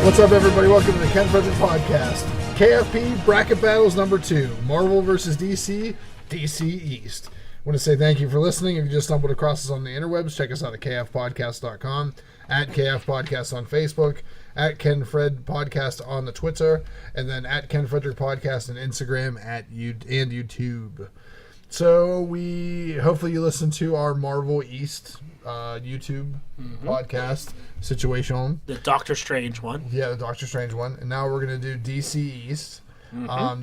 What's up, everybody? Welcome to the Ken Frederick Podcast. KFP Bracket Battles number 2. Marvel versus DC, DC East. I want to say thank you for listening. If you just stumbled across us on the interwebs, check us out at kfpodcast.com, at KFPodcast on Facebook, at Ken Fred Podcast on the Twitter, and then at Ken Frederick Podcast on Instagram and YouTube. So hopefully you listen to our Marvel East YouTube podcast situation. The Doctor Strange one. Yeah, the Doctor Strange one. And now we're going to do DC East.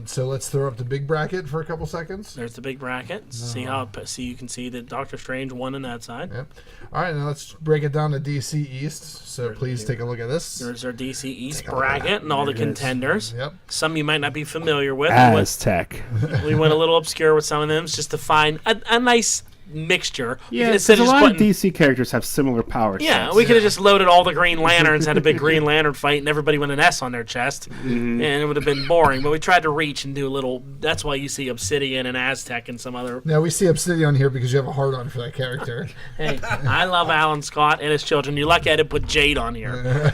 So let's throw up the big bracket for a couple seconds. There's the big bracket. See you can see that Doctor Strange won on that side. Yep. All right, now let's break it down to DC East. So please take a look at this. There's our DC East bracket and all the contenders. Yep. Some you might not be familiar with. Aztec. We went a little obscure with some of them just to find a nice mixture. Yeah, because a lot of DC characters have similar powers. Yeah, we could have just loaded all the Green Lanterns, had a big Green Lantern fight, and everybody with an S on their chest, and it would have been boring. But we tried to reach and do a little. That's why you see Obsidian and Aztec and some other. Now we see Obsidian here because you have a hard-on for that character. Hey, I love Alan Scott and his children. You're lucky I didn't put Jade on here.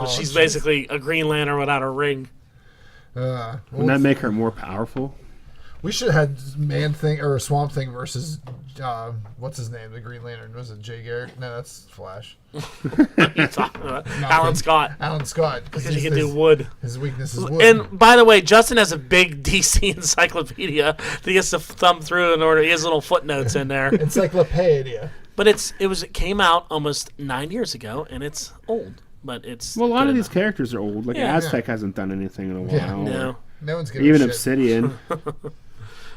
She's basically a Green Lantern without a ring. Wouldn't that make her more powerful? We should have had Man-Thing or Swamp Thing versus what's his name? The Green Lantern. Was it Jay Garrick? No, that's Flash. Alan Scott. Alan Scott. Because he can do wood. His weakness is wood. And by the way, Justin has a big DC encyclopedia that he has to thumb through in order. He has little footnotes in there. Encyclopedia. But it came out almost 9 years ago, and it's old. But it's a lot of these characters are old. Like Aztec hasn't done anything in a while. Yeah, no one's giving even a shit. Obsidian.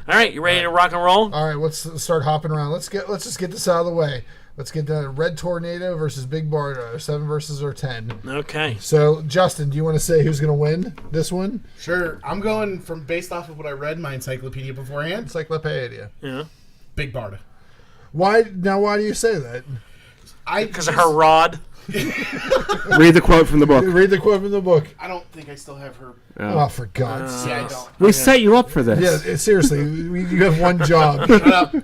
All right, you ready to rock and roll? All right, let's start hopping around. Let's just get this out of the way. Let's get the Red Tornado versus Big Barda, 7 versus 10. Okay. So, Justin, do you want to say who's going to win this one? Sure. I'm going from based off of what I read in my encyclopedia beforehand. Encyclopedia. Yeah. Big Barda. Why do you say that? Because of her rod. Read the quote from the book. Read the quote from the book. I don't think I still have her. Oh, for God's sake. Yeah, I don't. We set you up for this. Yeah, seriously. You have one job. Shut up.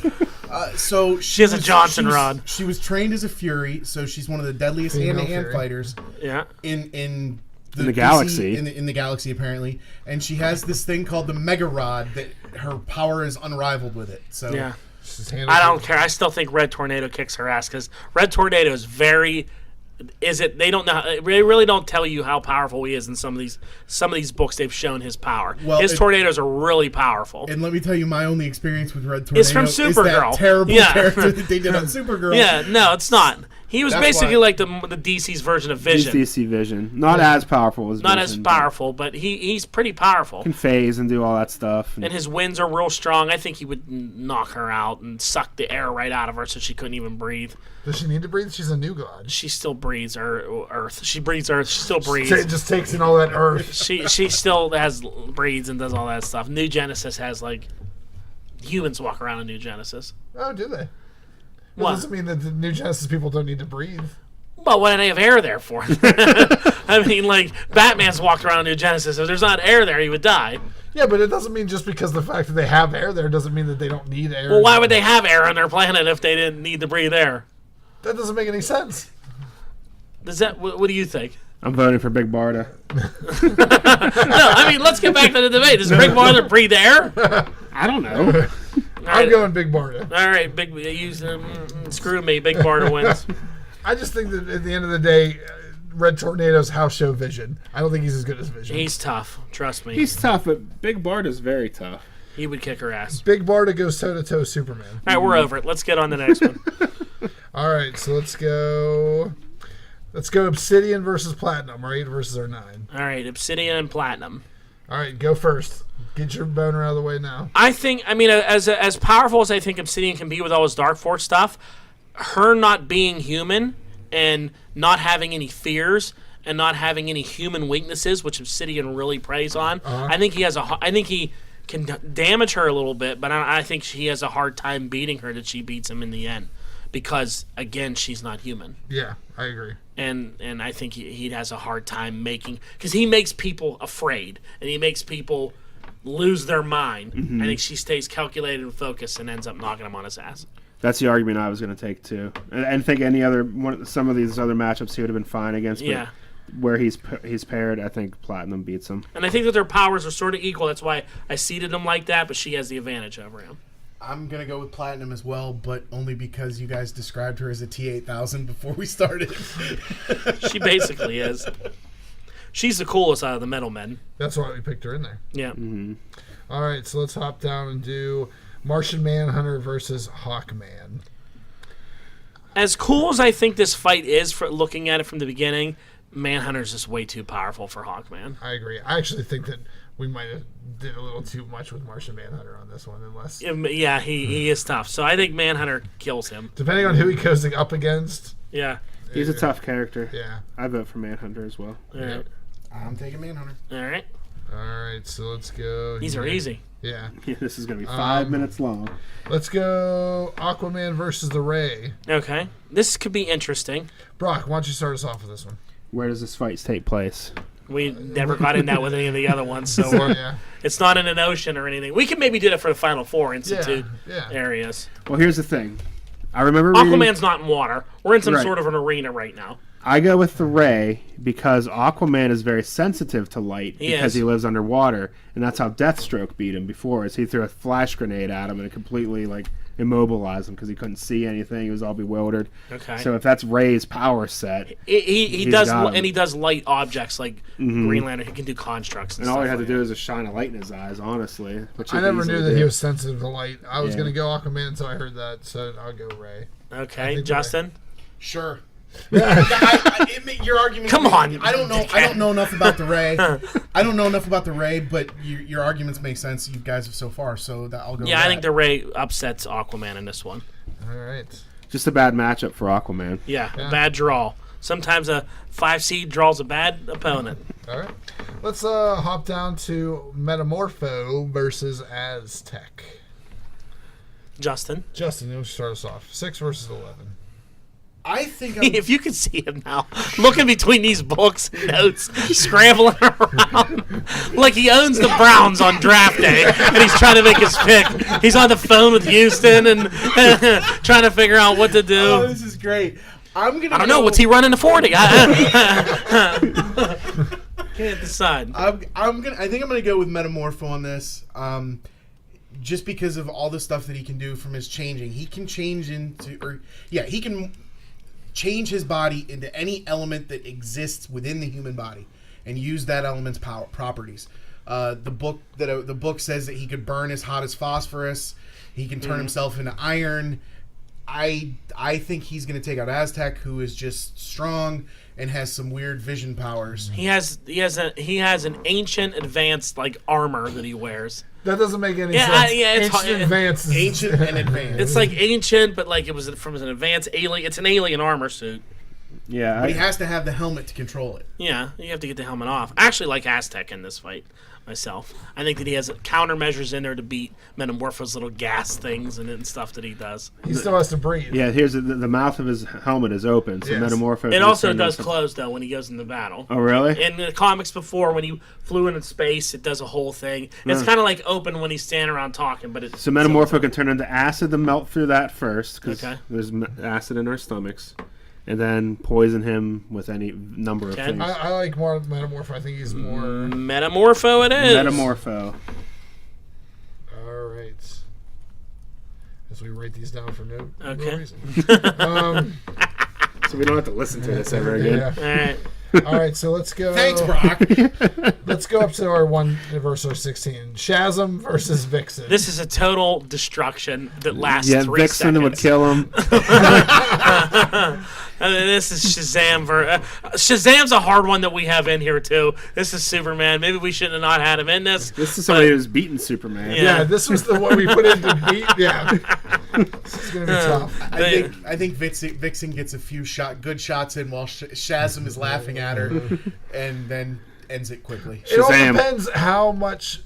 So she has a Johnson rod. She was trained as a Fury, so she's one of the deadliest hand-to-hand fighters. Yeah. In the galaxy. In the galaxy, apparently. And she has this thing called the Mega Rod that her power is unrivaled with it. So yeah. I don't care. I still think Red Tornado kicks her ass because Red Tornado is very. They don't know. They really don't tell you how powerful he is in some of these books. They've shown his power. Well, his tornadoes are really powerful. And let me tell you, my only experience with Red Tornado is from Supergirl. Is that terrible character that they did on Supergirl. Yeah, no, it's not. He was basically like the DC's version of Vision. DC Vision, not as powerful as. Not Vision, as powerful, but he's pretty powerful. Can phase and do all that stuff. And his winds are real strong. I think he would knock her out and suck the air right out of her so she couldn't even breathe. Does she need to breathe? She's a new god. She still breathes Earth. She breathes Earth. She still breathes. She just takes in all that Earth. She still breathes and does all that stuff. New Genesis has humans walk around in New Genesis. Oh, do they? What? That doesn't mean that the New Genesis people don't need to breathe. Well, why do they have air there for? I mean, Batman's walked around in New Genesis. If there's not air there, he would die. Yeah, but it doesn't mean just because the fact that they have air there doesn't mean that they don't need air. Well, why would they have air on their planet if they didn't need to breathe air? That doesn't make any sense. What do you think? I'm voting for Big Barda. No, I mean, let's get back to the debate. Does Big Barda breathe air? I don't know. I'm going Big Barda. All right, screw me. Big Barda wins. I just think that at the end of the day, Red Tornado's house show Vision. I don't think he's as good as Vision. He's tough. Trust me. He's tough, but Big Barda's very tough. He would kick her ass. Big Barda goes toe-to-toe Superman. All right, we're over it. Let's get on the next one. All right, so let's go Obsidian versus Platinum, our 8 versus our 9. All right, Obsidian and Platinum. All right, go first. Get your boner out of the way now. I mean, as powerful as I think Obsidian can be with all his Dark Force stuff, her not being human and not having any fears and not having any human weaknesses, which Obsidian really preys on, I think he can damage her a little bit, but I think he has a hard time beating her that she beats him in the end. Because, again, she's not human. Yeah, I agree. And I think he has a hard time because he makes people afraid, and he makes people lose their mind. I think she stays calculated and focused and ends up knocking him on his ass. That's the argument I was going to take, too. And think some of these other matchups he would have been fine against. But where he's paired, I think Platinum beats him. And I think that their powers are sort of equal. That's why I seeded him like that, but she has the advantage over him. I'm going to go with Platinum as well, but only because you guys described her as a T-8000 before we started. She basically is. She's the coolest out of the Metal Men. That's why we picked her in there. Yeah. Mm-hmm. All right, so let's hop down and do Martian Manhunter versus Hawkman. As cool as I think this fight is, for looking at it from the beginning, Manhunter's just way too powerful for Hawkman. I agree. I actually think that we might have did a little too much with Martian Manhunter on this one, unless... Yeah, he is tough. So I think Manhunter kills him. Depending on who he goes up against. Yeah. He's a tough character. Yeah. I vote for Manhunter as well. All right. I'm taking Manhunter. All right. All right, so let's go. These are easy. Yeah. This is going to be 5 minutes long. Let's go Aquaman versus the Ray. Okay. This could be interesting. Brock, why don't you start us off with this one? Where does this fight take place? We never got in that with any of the other ones, so Yeah. it's not in an ocean or anything. We could maybe do that for the Final Four Institute Yeah. areas. Well, here's the thing. I remember reading... Aquaman's not in water. We're in some Right. sort of an arena right now. I go with the Ray because Aquaman is very sensitive to light because he lives underwater, and that's how Deathstroke beat him before. Is he threw a flash grenade at him and it completely immobilized him because he couldn't see anything. He was all bewildered. Okay. So if that's Ray's power set, He does, got him. and he does light objects like Green Lantern. He can do constructs and and all stuff he had to like do is just shine a light in his eyes. Honestly, which I he never easily knew that did. he was sensitive to light. I was Yeah. going to go Aquaman until I heard that, so I'll go Ray. that. I Okay, think Justin. Sure. Your argument. Come on, I don't know enough about the Ray. I don't know enough about the Ray, but your arguments make sense. You guys have so far, so I'll go. Yeah, with I think that. the Ray upsets Aquaman in this one. All right. Just a bad matchup for Aquaman. Yeah, Yeah. bad draw. Sometimes a 5 seed draws a bad opponent. All right. Let's hop down to Metamorpho versus Aztec. Justin, Justin, you start us off. 6 versus 11. I think if you could see him now, looking between these books and notes, scrambling around like he owns the Browns on draft day, and he's trying to make his pick. He's on the phone with Houston and trying to figure out what to do. Oh, this is great. I don't know. What's he running the 40? Can't decide. I think I'm gonna go with Metamorpho on this. Just because of all the stuff that he can do from his changing, he can change he can change his body into any element that exists within the human body, and use that element's power properties. The book says that he could burn as hot as phosphorus. He can turn himself into iron. I think he's going to take out Aztec, who is just strong and has some weird vision powers. He has an ancient advanced armor that he wears. That doesn't make any Yeah, sense. it's Ancient advances. Ancient and advanced. It's like ancient, but it was from an advanced alien. It's an alien armor suit. Yeah, But he has to have the helmet to control it. Yeah, you have to get the helmet off. I actually like Aztec in this fight myself. I think that he has countermeasures in there to beat Metamorpho's little gas things and stuff that he does. He still has to breathe. Yeah, here's the mouth of his helmet is open, so Yes. Metamorpho. It also does close, though, when he goes into battle. Oh, really? In the comics before, when he flew into space, it does a whole thing. It's kind of like open when he's standing around talking, but it's... So Metamorpho can turn into acid to melt through that first, because Okay. there's acid in our stomachs, and then poison him with any number of Ken? things. I like more Metamorpho. I think he's more... Metamorpho it is. Metamorpho. All right. As we write these down for no Okay. reason. So we don't have to listen to this ever again. Yeah. All right. All right, so let's go. Thanks, Brock. Let's go up to our 1 versus our 16. Shazam versus Vixen. This is a total destruction that lasts Yeah, 3 Vixen seconds. would kill him. This is Shazam. Shazam's a hard one that we have in here, too. This is Superman. Maybe we shouldn't have not had him in this. This is somebody who's beaten Superman. Yeah. Yeah, this was the one we put in to beat. Yeah. This is going to be tough. I think Vixen gets a few good shots in while Shazam is laughing at her, and then ends it quickly. It all Shazam. depends how much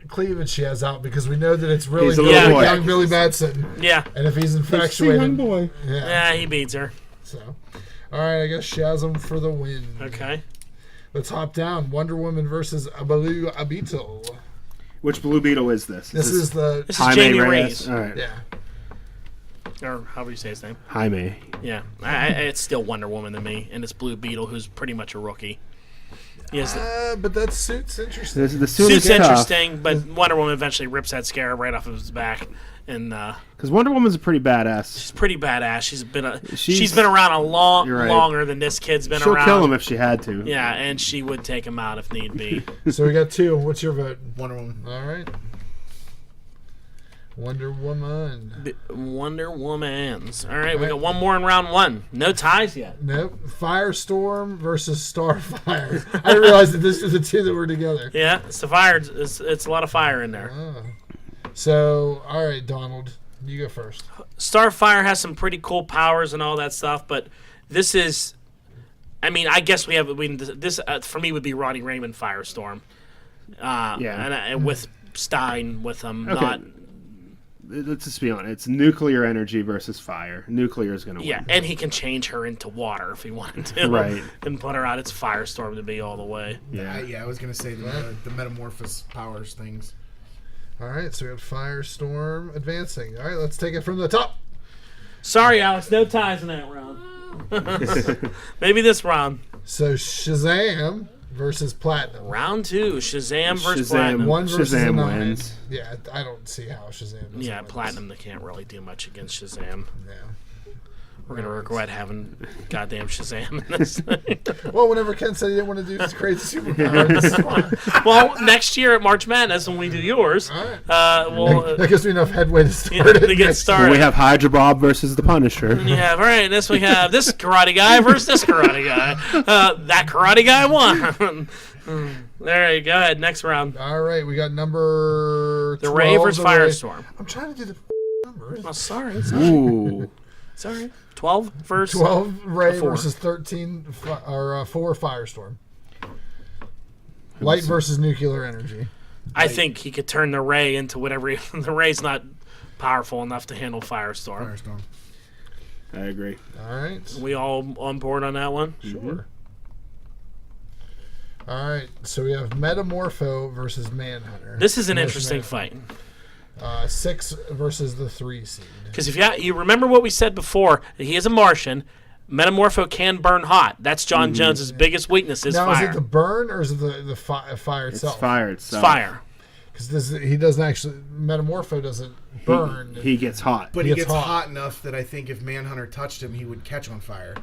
cleavage she has out, because we know that it's really He's a good little boy. young Billy Batson. Yeah. And if he's infatuated. boy. Yeah. Yeah, he beats her. So, all right, I guess Shazam for the win. Okay. Let's hop down. Wonder Woman versus Blue Beetle. Which Blue Beetle is this? This is the This is Jaime Jamie Reyes? Reyes. All right. yeah. or however you say his name. Jaime. Yeah, it's still Wonder Woman to me, and it's Blue Beetle, who's pretty much a rookie. But that suit's interesting. The suit suit's is tough. interesting, but Wonder Woman eventually rips that scarab right off of his back, and because Wonder Woman's a pretty badass. she's pretty badass. She's been around longer than this kid's been around. She'll kill him if she had to. Yeah, and she would take him out if need be. So we got 2. What's your vote? Wonder Woman. All right. Wonder Woman. Wonder Womans. All right, we got one more in round 1. No ties yet. Nope. Firestorm versus Starfire. I didn't realize that this is the 2 that were together. Yeah, it's the fire. It's a lot of fire in there. Oh. So, all right, Donald, you go first. Starfire has some pretty cool powers and all that stuff, but this is, I mean, I guess this for me would be Ronnie Raymond Firestorm. And with Stein with him, okay. Let's just be honest. It's nuclear energy versus fire. Nuclear is going to win. Yeah, and he can change her into water if he wanted to. Right. And put her out. It's Firestorm to be all the way. Yeah. I was going to say the Metamorphosis powers things. All right, so we have Firestorm advancing. All right, let's take it from the top. Sorry, Alex, no ties in that round. Maybe this round. So Shazam versus Platinum. Round 2, Shazam versus Shazam. Platinum. 1 versus a 9. wins. Yeah, I don't see how Shazam does. Yeah, Platinum, they can't really do much against Shazam. Yeah. We're going to regret having goddamn Shazam in this thing. Well, whenever Ken said he didn't want to do this crazy superpower, this is fine. Well, next year at March Madness when we do yours, All right. that gives me enough headway to start it. to get started. We have Hydra Bob versus the Punisher. Yeah, all right. We have this karate guy versus this karate guy. That karate guy won. There you go. Ahead. Next round. All right, we got number The 12, Ray versus the Ray. Firestorm. I'm trying to do the numbers. Oh, sorry. Ooh. Sorry. 12 versus 12 Ray 4. versus 13 4 Firestorm. Light versus nuclear energy. I think he could turn the Ray into whatever. The Ray's not powerful enough to handle Firestorm. I agree. All right. We all on board on that one? Sure. All right, so we have Metamorpho versus Manhunter. This is an interesting fight. 6 versus the 3 seed. Because if you remember what we said before, that he is a Martian. Metamorpho can burn hot. That's John Jones's biggest weakness is now, fire. is it the burn or is it the fire itself? It's fire It's itself. fire. Because he doesn't actually... Metamorpho doesn't burn. He gets hot. But he gets hot enough that I think if Manhunter touched him, he would catch on fire.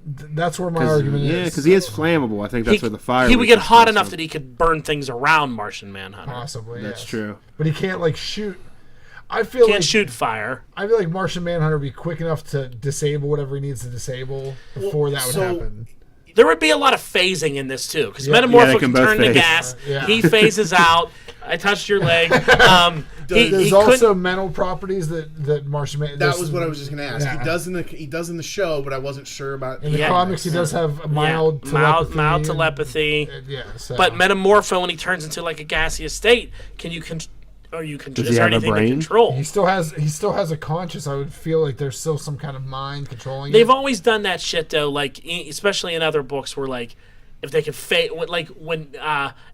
That's where my argument is. Yeah, because he is flammable. I think that's where the fire... He would get hot comes enough from. that he could burn things around Martian Manhunter. Possibly, That's yes. true. But he can't, like, shoot... I feel Can't like shoot fire. I feel like Martian Manhunter would be quick enough to disable whatever he needs to disable before that would happen. There would be a lot of phasing in this too, because Yeah. Metamorpho they can can both turn the phase. gas. Yeah. He phases out. I touched your leg. There's also mental properties that Martian Manhunter... That was what I was just going to ask. Yeah. He does in the show, but I wasn't sure about... In the comics, he does have a mild telepathy. mild telepathy. So. But Metamorpho, when he turns into like a gaseous state, can you is there he anything have a to brain? control? He still has a conscience. I would feel like there's still some kind of mind controlling They've it. always done that shit though, like especially in other books where like if they could like when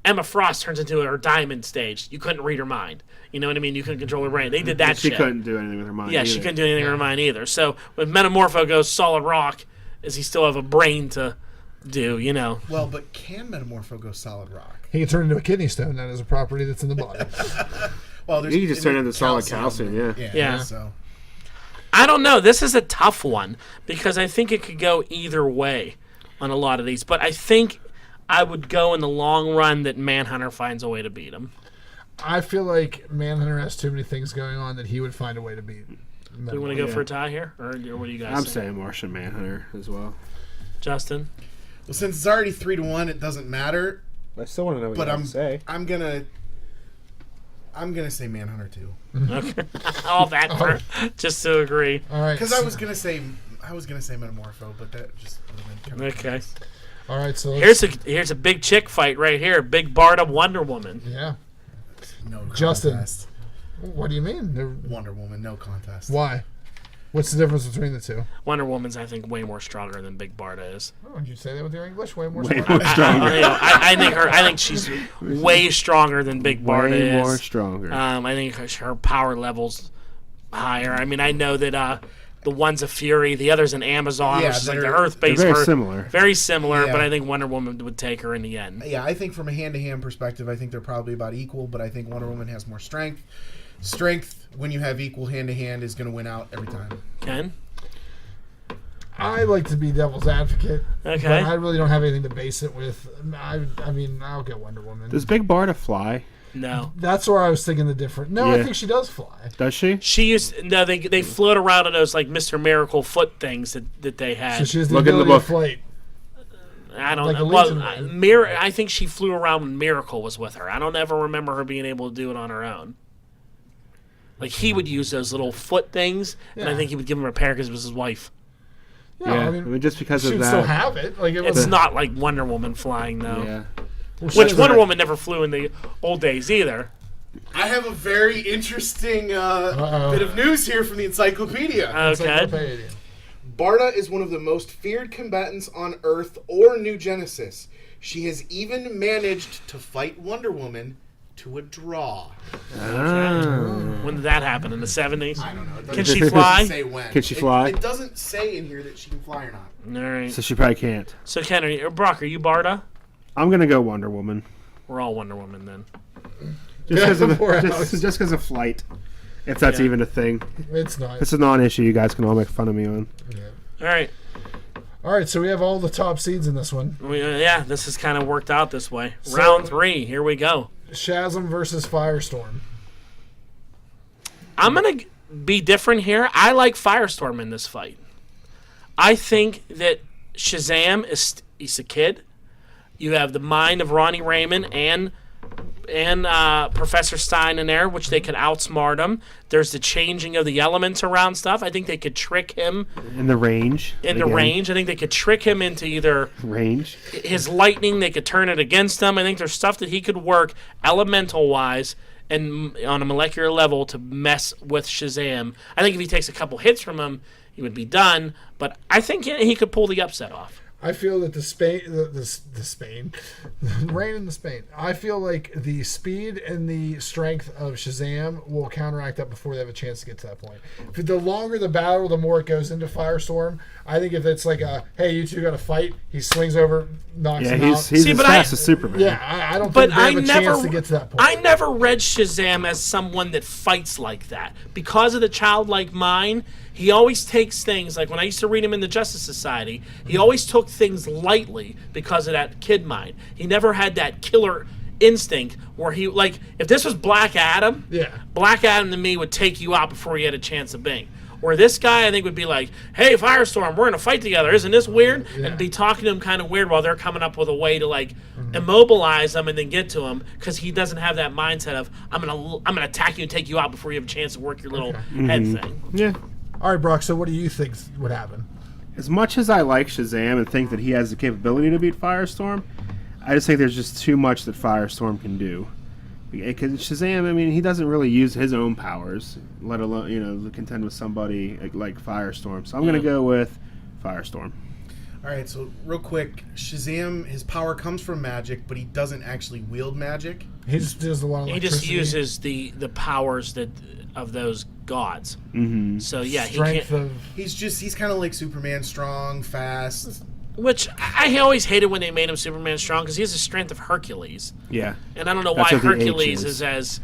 Emma Frost turns into her diamond stage, you couldn't read her mind. You know what I mean? You couldn't control her brain. They did that She shit. couldn't do anything with her mind. Yeah, either. she couldn't do anything with her mind either. So when Metamorpho goes solid rock, does he still have a brain to do? You know? Well, but can Metamorpho go solid rock? He can turn into a kidney stone. That is a property that's in the body. Well, You can just turn into solid calcium, yeah. Yeah. So I don't know. This is a tough one because I think it could go either way on a lot of these. But I think I would go in the long run that Manhunter finds a way to beat him. I feel like Manhunter has too many things going on that he would find a way to beat. Do you want to go for a tie here? Or what do you guys I'm say? saying Martian Manhunter as well. Justin? well, since it's already 3-1, it doesn't matter. I still want to know what But you have to say. I'm gonna say Manhunter too. Okay. All that for just to agree. All right. Because I was gonna say Metamorpho, but that just would have been kind of Okay. All right. So let's, Here's a big chick fight right here. Big Barda Wonder Woman. yeah. no Justin. contest. What do you mean? Wonder Woman, no contest. Why? What's the difference between the two? Wonder Woman's, I think, way more stronger than Big Barda is. Oh, did you say that with your English? Way more. Way smart. more stronger. I think she's way stronger than Big Barda Way is. more stronger. I think her power levels higher. I mean, I know that the one's a Fury, the other's an Amazon, which is like the Earth-based. Very similar. Very similar, but I think Wonder Woman would take her in the end. Yeah, I think from a hand-to-hand perspective, I think they're probably about equal, but I think Wonder Woman has more strength. Strength, when you have equal hand-to-hand, is going to win out every time. Ken? I like to be devil's advocate. Okay. But I really don't have anything to base it with. I mean, I'll get Wonder Woman. Does Big Barda fly? No. That's where I was thinking the difference. No, Yeah. I think she does fly. Does she? They float around on those like Mr. Miracle foot things that they had. So she has the Look in the ability to book. flight. I don't like know. a Well, Legion I think she flew around when Miracle was with her. I don't ever remember her being able to do it on her own. Like, he would use those little foot things, and I Yeah. think he would give them a repair because it was his wife. Yeah, Yeah, I mean, just because she of would that. still have it. Like It's not like Wonder Woman flying, though. Yeah. Well, she Which doesn't Wonder have- Woman never flew in the old days either. I have a very interesting bit of news here from the encyclopedia. Okay. Encyclopedia. Barda is one of the most feared combatants on Earth or New Genesis. She has even managed to fight Wonder Woman to a draw. When did that happen? In the 70s? I don't know. It Can doesn't she fly? say when. Can she fly? It doesn't say in here that she can fly or not. All right. So she probably can't. So, Ken, Brock, are you Barda? I'm gonna go Wonder Woman. We're all Wonder Woman then. Just because of flight, if that's Yeah. even a thing. It's not. It's a non-issue. You guys can all make fun of me on. All right. All right, so we have all the top seeds in this one. Yeah, this has kind of worked out this way. Round 3. Here we go. Shazam versus Firestorm. I'm going to be different here. I like Firestorm in this fight. I think that Shazam he's a kid. You have the mind of Ronnie Raymond and Professor Stein in there, which they could outsmart him. There's the changing of the elements around stuff. I think they could trick him In the range. in the range. I think they could trick him into either Range. his lightning. They could turn it against him. I think there's stuff that he could work elemental wise and on a molecular level to mess with Shazam. I think if he takes a couple hits from him, he would be done. But I think he could pull the upset off. I feel that the Spain, rain in the Spain. I feel like the speed and the strength of Shazam will counteract that before they have a chance to get to that point. If the longer the battle, the more it goes into Firestorm. I think if it's like hey, you two got to fight, he swings over, knocks him out. He's as fast as Superman. Yeah, I don't But think they have I a never, chance to get to that point. I never read Shazam as someone that fights like that. Because of the childlike mind, he always takes things, like when I used to read him in the Justice Society, he always took things lightly because of that kid mind. He never had that killer instinct where he, like, if this was Black Adam, Black Adam to me would take you out before he had a chance of being. Where this guy, I think, would be like, hey, Firestorm, we're going to fight together. Isn't this weird? Yeah. And be talking to him kind of weird while they're coming up with a way to, like, immobilize him and then get to him because he doesn't have that mindset of, I'm gonna attack you and take you out before you have a chance to work your little head thing. Yeah. All right, Brock. So what do you think would happen? As much as I like Shazam and think that he has the capability to beat Firestorm, I just think there's just too much that Firestorm can do. Because Shazam, I mean, he doesn't really use his own powers, let alone, contend with somebody like Firestorm. So I'm going to go with Firestorm. All right, so real quick, Shazam, his power comes from magic, but he doesn't actually wield magic. He just does a lot of He just uses the powers of those gods. Mm-hmm. So yeah, strength he can't. He's kind of like Superman, strong, fast. Which I always hated when they made him Superman strong because he has the strength of Hercules, Yeah. and I don't know That's why what the H Hercules is. is as.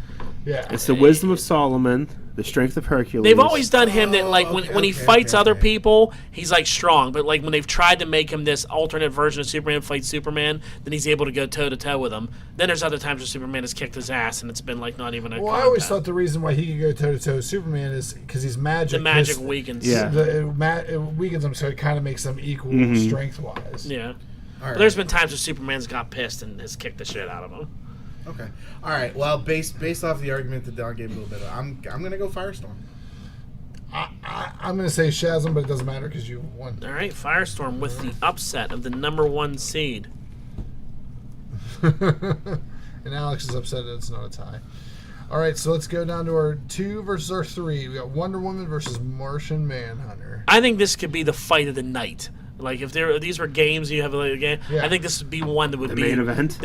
Yeah. It's the wisdom of Solomon, the strength of Hercules. They've always done him that, like, when he fights other okay. people, he's like strong. But like when they've tried to make him this alternate version of Superman, fight Superman, then he's able to go toe to toe with him. Then there's other times where Superman has kicked his ass, and it's been like not even a. Well, I always contact. thought the reason why he could go toe to toe with Superman is because he's magic. The magic His- weakens. Yeah. It weakens him, so it kind of makes them equal strength wise. Yeah. All right. But there's been times where Superman's got pissed and has kicked the shit out of him. Okay. All right. Well, based off the argument that Don gave a little bit, I'm gonna go Firestorm. I'm going to say Shazam, but it doesn't matter because you won. All right, Firestorm with the upset of the number 1 seed. And Alex is upset that it's not a tie. All right, so let's go down to our 2 versus our 3. We got Wonder Woman versus Martian Manhunter. I think this could be the fight of the night. Like if these were games you have like a game, I think this would be one that would be main event.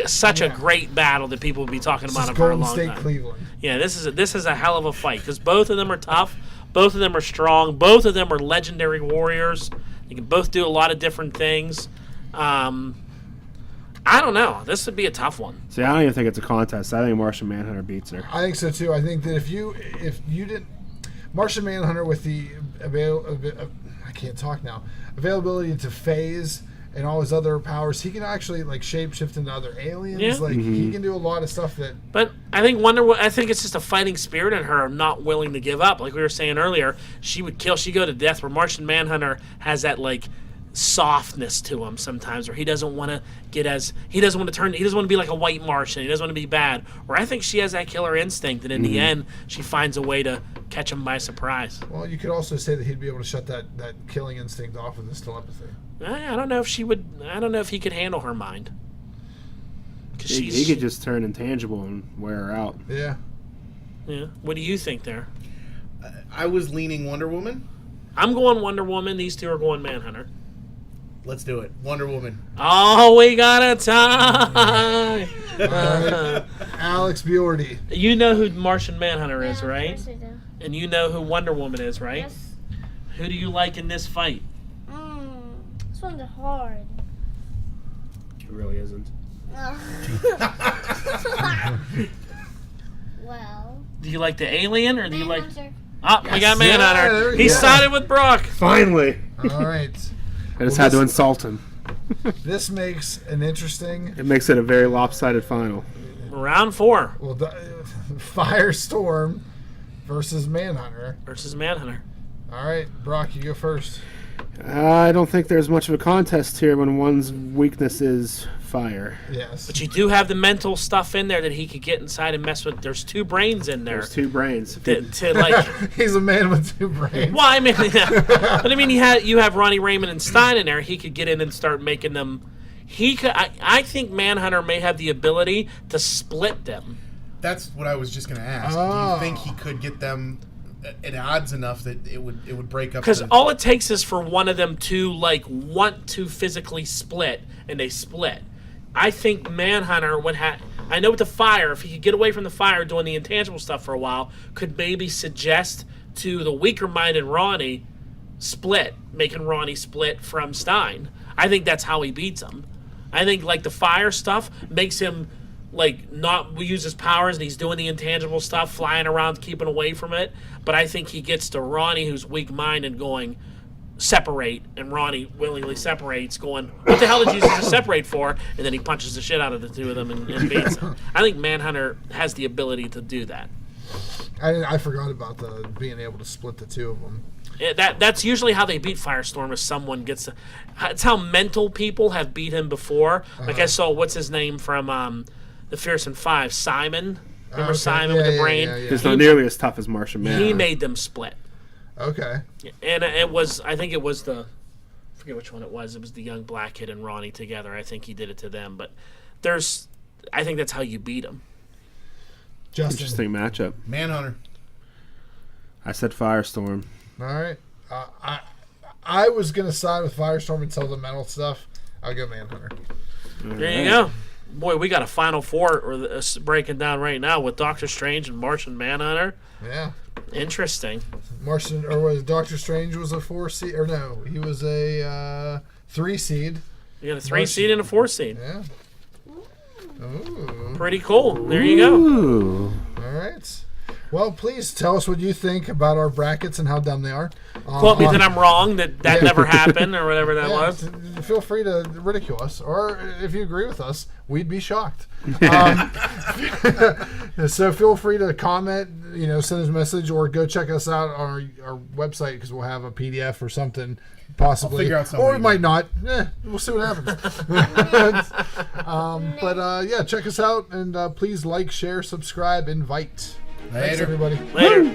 Such a great battle that people would be talking about it for a long time. Cleveland. Yeah, this is a hell of a fight because both of them are tough, both of them are strong, both of them are legendary warriors. They can both do a lot of different things. I don't know. This would be a tough one. See, I don't even think it's a contest. I think Martian Manhunter beats her. I think so too. I think that if you didn't Martian Manhunter with the availability to phase and all his other powers, he can actually like shapeshift into other aliens. Yeah. Like he can do a lot of stuff that. But I think I think it's just a fighting spirit in her, not willing to give up. Like we were saying earlier, she would kill, she go to death. Where Martian Manhunter has that like softness to him sometimes, where he doesn't want to he doesn't want to be like a white Martian. He doesn't want to be bad. Where I think she has that killer instinct, and in the end, she finds a way to catch him by surprise. Well, you could also say that he'd be able to shut that killing instinct off with his telepathy. I don't know if she would. I don't know if he could handle her mind. He could just turn intangible and wear her out. Yeah. Yeah. What do you think there? I was leaning Wonder Woman. I'm going Wonder Woman. These two are going Manhunter. Let's do it. Wonder Woman. Oh, we got a tie. Alex Biordi. You know who Martian Manhunter is, right? Yes, I do. And you know who Wonder Woman is, right? Yes. Who do you like in this fight? This one's hard. It really isn't. Well. Do you like the alien or do you like? Manhunter. We got Manhunter. Yeah, He sided with Brock. Finally! All right. I just had to insult him. This makes an interesting. It makes it a very lopsided final. Round 4 Well, Firestorm versus Manhunter. versus Manhunter. All right, Brock, you go first. I don't think there's much of a contest here when one's weakness is fire. Yes. But you do have the mental stuff in there that he could get inside and mess with. There's 2 brains in there. There's 2 brains. To like. He's a man with 2 brains. Well, I mean, yeah. But I mean, you have Ronnie Raymond and Stein in there. He could get in and start making them. He could. I think Manhunter may have the ability to split them. That's what I was just going to ask. Do you think he could get them at odds enough that it would break up? Because all it takes is for one of them to like want to physically split, and they split. I think Manhunter would have. I know with the fire, if he could get away from the fire doing the intangible stuff for a while, could maybe suggest to the weaker-minded Ronnie split, making Ronnie split from Stein. I think that's how he beats him. I think like the fire stuff makes him like not use his powers, and he's doing the intangible stuff, flying around, keeping away from it. But I think he gets to Ronnie, who's weak-minded, going separate, and Ronnie willingly separates, going, what the hell did you just separate for? And then he punches the shit out of the 2 of them and beats them. I think Manhunter has the ability to do that. I forgot about the being able to split the 2 of them. That's usually how they beat Firestorm, is someone gets to... It's how mental people have beat him before. Like I saw, what's his name from the Fearsome Five? Simon? Remember Simon with the brain? He's not nearly as tough as Martian Manhunter. He made them split. Okay. And it was... I think it was the... I forget which one it was. It was the young black kid and Ronnie together. I think he did it to them. But there's... I think that's how you beat him. Justin. Interesting matchup. Manhunter. I said Firestorm. All right. I was going to side with Firestorm until the mental stuff. I'll go Manhunter. There you go. Boy, we got a Final Four breaking down right now with Doctor Strange and Martian Manhunter. Yeah. Interesting. Doctor Strange was a 4 seed, or no, he was a 3 seed. You got a 3 seed and a 4 seed. Yeah. Ooh. Pretty cool. There you go. Ooh. All right. Well, please tell us what you think about our brackets and how dumb they are. Quote me that I'm wrong, that never happened, or whatever that was. Feel free to ridicule us, or if you agree with us, we'd be shocked. So feel free to comment, send us a message, or go check us out on our website, because we'll have a PDF or something, possibly. I'll figure out something. Or we might not. We'll see what happens. But yeah, check us out, and please like, share, subscribe, invite. Thanks, Later. everybody. Later.